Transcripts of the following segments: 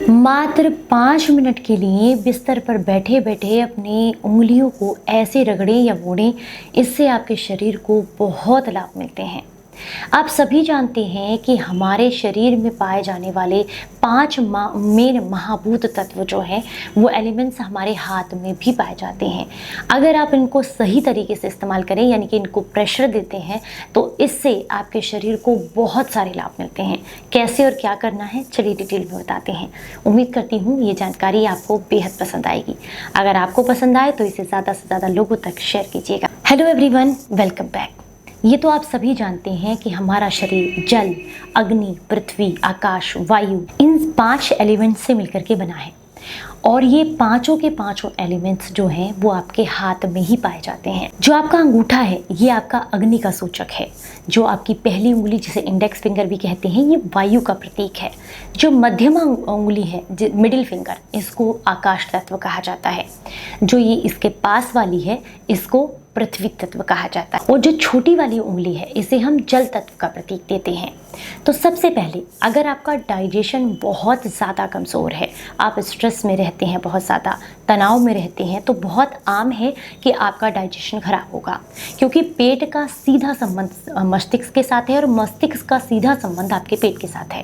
मात्र 5 मिनट के लिए बिस्तर पर बैठे बैठे अपनी उंगलियों को ऐसे रगड़ें या मोड़ें, इससे आपके शरीर को बहुत लाभ मिलते हैं। आप सभी जानते हैं कि हमारे शरीर में पाए जाने वाले 5 मेन महाभूत तत्व जो हैं वो एलिमेंट्स हमारे हाथ में भी पाए जाते हैं। अगर आप इनको सही तरीके से इस्तेमाल करें, यानी कि इनको प्रेशर देते हैं, तो इससे आपके शरीर को बहुत सारे लाभ मिलते हैं। कैसे और क्या करना है, चलिए डिटेल में बताते हैं। उम्मीद करती हूँ ये जानकारी आपको बेहद पसंद आएगी। अगर आपको पसंद आए तो इसे ज़्यादा से ज़्यादा लोगों तक शेयर कीजिएगा। Hello everyone, welcome back. ये तो आप सभी जानते हैं कि हमारा शरीर जल, अग्नि, पृथ्वी, आकाश, वायु, इन 5 एलिमेंट्स से मिलकर के बना है। और ये पांचों के पांचों एलिमेंट्स जो हैं वो आपके हाथ में ही पाए जाते हैं। जो आपका अंगूठा है ये आपका अग्नि का सूचक है। जो आपकी पहली उंगली, जिसे इंडेक्स फिंगर भी कहते हैं, ये वायु का प्रतीक है। जो मध्यमा उंगली है, मिडिल फिंगर, इसको आकाश तत्व कहा जाता है। जो ये इसके पास वाली है, इसको पृथ्वी तत्व कहा जाता है। और जो छोटी वाली उंगली है, इसे हम जल तत्व का प्रतीक देते हैं। तो सबसे पहले, अगर आपका डाइजेशन बहुत ज़्यादा कमज़ोर है, आप स्ट्रेस में रहते हैं, बहुत ज़्यादा तनाव में रहते हैं, तो बहुत आम है कि आपका डाइजेशन खराब होगा, क्योंकि पेट का सीधा संबंध मस्तिष्क के साथ है और मस्तिष्क का सीधा संबंध आपके पेट के साथ है।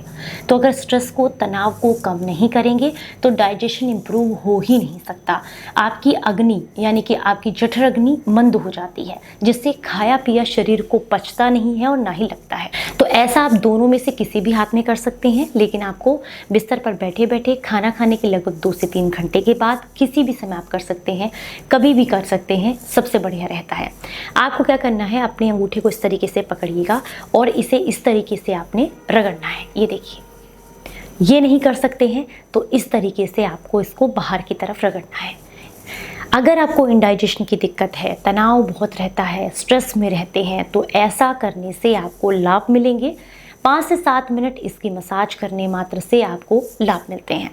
तो अगर स्ट्रेस को, तनाव को कम नहीं करेंगे तो डाइजेशन इम्प्रूव हो ही नहीं सकता। आपकी अग्नि, यानी कि आपकी जठर अग्नि मंद हो जाती है, जिससे खाया पिया शरीर को पचता नहीं है और ना ही लगता है। तो ऐसा आप दोनों में से किसी भी हाथ में कर सकते हैं, लेकिन आपको बिस्तर पर बैठे बैठे खाना खाने के लगभग 2 से 3 घंटे के बाद किसी भी समय आप कर सकते हैं, कभी भी कर सकते हैं, सबसे बढ़िया रहता है। आपको क्या करना है, अपने अंगूठे को इस तरीके से पकड़िएगा और इसे इस तरीके से आपने रगड़ना है। ये देखिए, ये नहीं कर सकते हैं तो इस तरीके से आपको इसको बाहर की तरफ रगड़ना है। अगर आपको इंडाइजेशन की दिक्कत है, तनाव बहुत रहता है, स्ट्रेस में रहते हैं, तो ऐसा करने से आपको लाभ मिलेंगे। 5 से 7 मिनट इसकी मसाज करने मात्र से आपको लाभ मिलते हैं।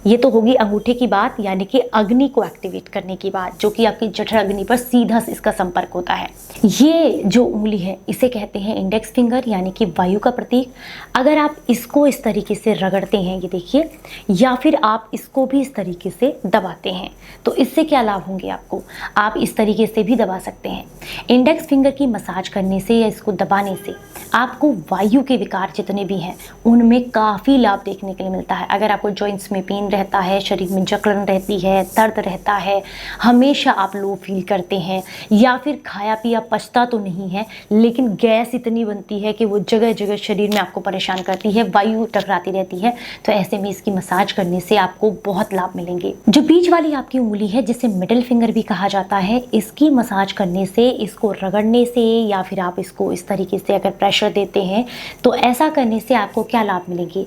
ये तो होगी अंगूठे की बात, यानी कि अग्नि को एक्टिवेट करने की बात, जो कि आपकी जठर अग्नि पर सीधा इसका संपर्क होता है। ये जो उंगली है इसे कहते हैं इंडेक्स फिंगर, यानी कि वायु का प्रतीक। अगर आप इसको इस तरीके से रगड़ते हैं, ये देखिए, या फिर आप इसको भी इस तरीके से दबाते हैं, तो इससे क्या लाभ होंगे आपको, आप इस तरीके से भी दबा सकते हैं। इंडेक्स फिंगर की मसाज करने से या इसको दबाने से आपको वायु के विकार जितने भी हैं उनमें काफ़ी लाभ देखने के लिए मिलता है। अगर आपको जॉइंट्स में पेन रहता है, शरीर में जकड़न रहती है, दर्द रहता है, हमेशा आप लो फील करते हैं, या फिर खाया पिया पचता तो नहीं है लेकिन गैस इतनी बनती है कि वो जगह जगह शरीर में आपको परेशान करती है, वायु टकराती रहती है, तो ऐसे में इसकी मसाज करने से आपको बहुत लाभ मिलेंगे। जो बीच वाली आपकी उंगली है, जिसे मिडिल फिंगर भी कहा जाता है, इसकी मसाज करने से, इसको रगड़ने से, या फिर आप इसको इस तरीके से अगर प्रेशर देते हैं, तो ऐसा करने से आपको क्या लाभ मिलेंगे।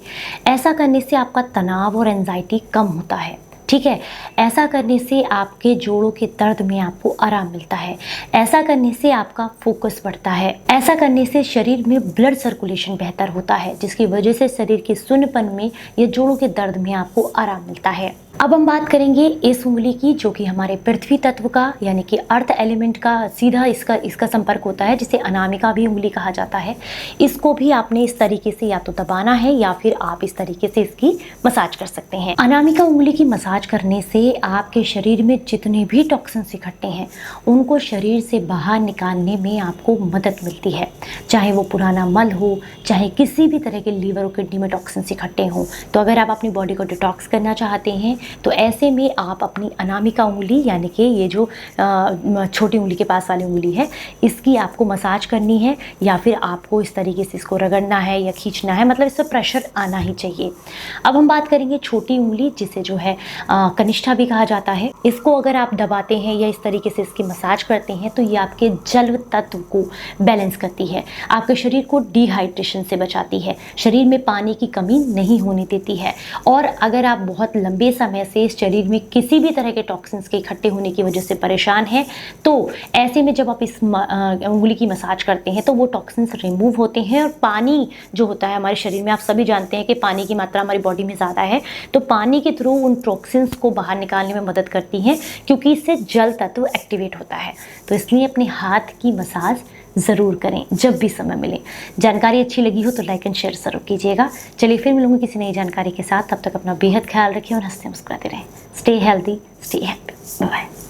ऐसा करने से आपका तनाव और एंजाइटी कम होता है, ठीक है। ऐसा करने से आपके जोड़ों के दर्द में आपको आराम मिलता है। ऐसा करने से आपका फोकस बढ़ता है। ऐसा करने से शरीर में ब्लड सर्कुलेशन बेहतर होता है, जिसकी वजह से शरीर के शून्यपन में या जोड़ों के दर्द में आपको आराम मिलता है। अब हम बात करेंगे इस उंगली की, जो कि हमारे पृथ्वी तत्व का, यानी कि अर्थ एलिमेंट का सीधा इसका संपर्क होता है, जिसे अनामिका भी उंगली कहा जाता है। इसको भी आपने इस तरीके से या तो दबाना है या फिर आप इस तरीके से इसकी मसाज कर सकते हैं। अनामिका उंगली की मसाज करने से आपके शरीर में जितने भी टॉक्सिन्स इकट्ठे हैं उनको शरीर से बाहर निकालने में आपको मदद मिलती है। चाहे वो पुराना मल हो, चाहे किसी भी तरह के लीवर और किडनी में टॉक्सिन्स इकट्ठे हों, तो अगर आप अपनी बॉडी को डिटॉक्स करना चाहते हैं तो ऐसे में आप अपनी अनामिका उंगली, यानी कि ये जो छोटी उंगली के पास वाली उंगली है, इसकी आपको मसाज करनी है, या फिर आपको इस तरीके से इसको रगड़ना है या खींचना है, मतलब इससे प्रेशर आना ही चाहिए। अब हम बात करेंगे छोटी उंगली, जिसे जो है कनिष्ठा भी कहा जाता है। इसको अगर आप दबाते हैं या इस तरीके से इसकी मसाज करते हैं तो ये आपके जल तत्व को बैलेंस करती है, आपके शरीर को डिहाइड्रेशन से बचाती है, शरीर में पानी की कमी नहीं होने देती है। और अगर आप बहुत लंबे समय से शरीर में किसी भी तरह के टॉक्सिन्स के इकट्ठे होने की वजह से परेशान हैं, तो ऐसे में जब आप इस उंगली की मसाज करते हैं तो वो टॉक्सिन्स रिमूव होते हैं। और पानी जो होता है हमारे शरीर में, आप सभी जानते हैं कि पानी की मात्रा हमारी बॉडी में ज़्यादा है, तो पानी के थ्रू उन टॉक्सिन्स को बाहर निकालने में मदद करती हैं, क्योंकि इससे जल तत्व एक्टिवेट होता है। तो इसलिए अपने हाथ की मसाज ज़रूर करें जब भी समय मिले। जानकारी अच्छी लगी हो तो लाइक एंड शेयर ज़रूर कीजिएगा। चलिए फिर मिलूंगी किसी नई जानकारी के साथ, तब तक अपना बेहद ख्याल रखें और हंसते मुस्कुराते रहें। Stay healthy, stay happy, bye bye.